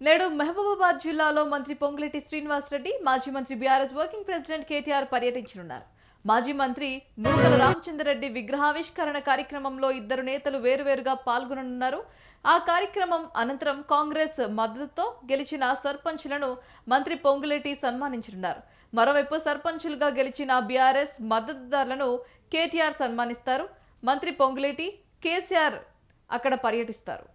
నేడు మహబూబాబాద్ జిల్లాలో మంత్రి పొంగులేటి శ్రీనివాసరెడ్డి, మాజీ మంత్రి బీఆర్ఎస్ వర్కింగ్ ప్రెసిడెంట్ కేటీఆర్ పర్యటించనున్నారు. మాజీ మంత్రి నూకల రామచంద్రరెడ్డి విగ్రహావిష్కరణ కార్యక్రమంలో ఇద్దరు నేతలు వేరువేరుగా పాల్గొననున్నారు. ఆ కార్యక్రమం అనంతరం కాంగ్రెస్ మద్దతుతో గెలిచిన సర్పంచ్లను మంత్రి పొంగులేటి సన్మానించనున్నారు. మరోవైపు సర్పంచులుగా గెలిచిన బీఆర్ఎస్ మద్దతుదారులను కేటీఆర్ సన్మానిస్తారు. మంత్రి పొంగులేటి, కేసీఆర్ అక్కడ పర్యటిస్తారు.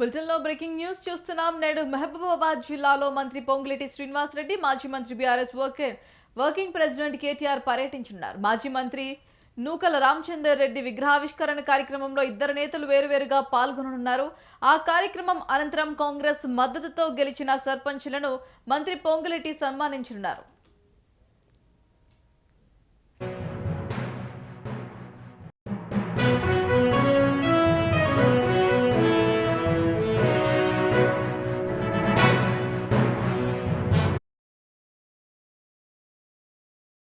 బులెటిన్లో బ్రేకింగ్ న్యూస్ చూస్తున్నాం. నేడు మహబూబాబాద్ జిల్లాలో మంత్రి పొంగులేటి శ్రీనివాసరెడ్డి, మాజీ మంత్రి బీఆర్ఎస్ వర్కింగ్ ప్రెసిడెంట్ కేటీఆర్ పర్యటించనున్నారు. మాజీ మంత్రి నూకల రామచందర్ రెడ్డి విగ్రహావిష్కరణ కార్యక్రమంలో ఇద్దరు నేతలు వేరువేరుగా పాల్గొననున్నారు. ఆ కార్యక్రమం అనంతరం కాంగ్రెస్ మద్దతుతో గెలిచిన సర్పంచ్లను మంత్రి పొంగులేటి సన్మానించనున్నారు.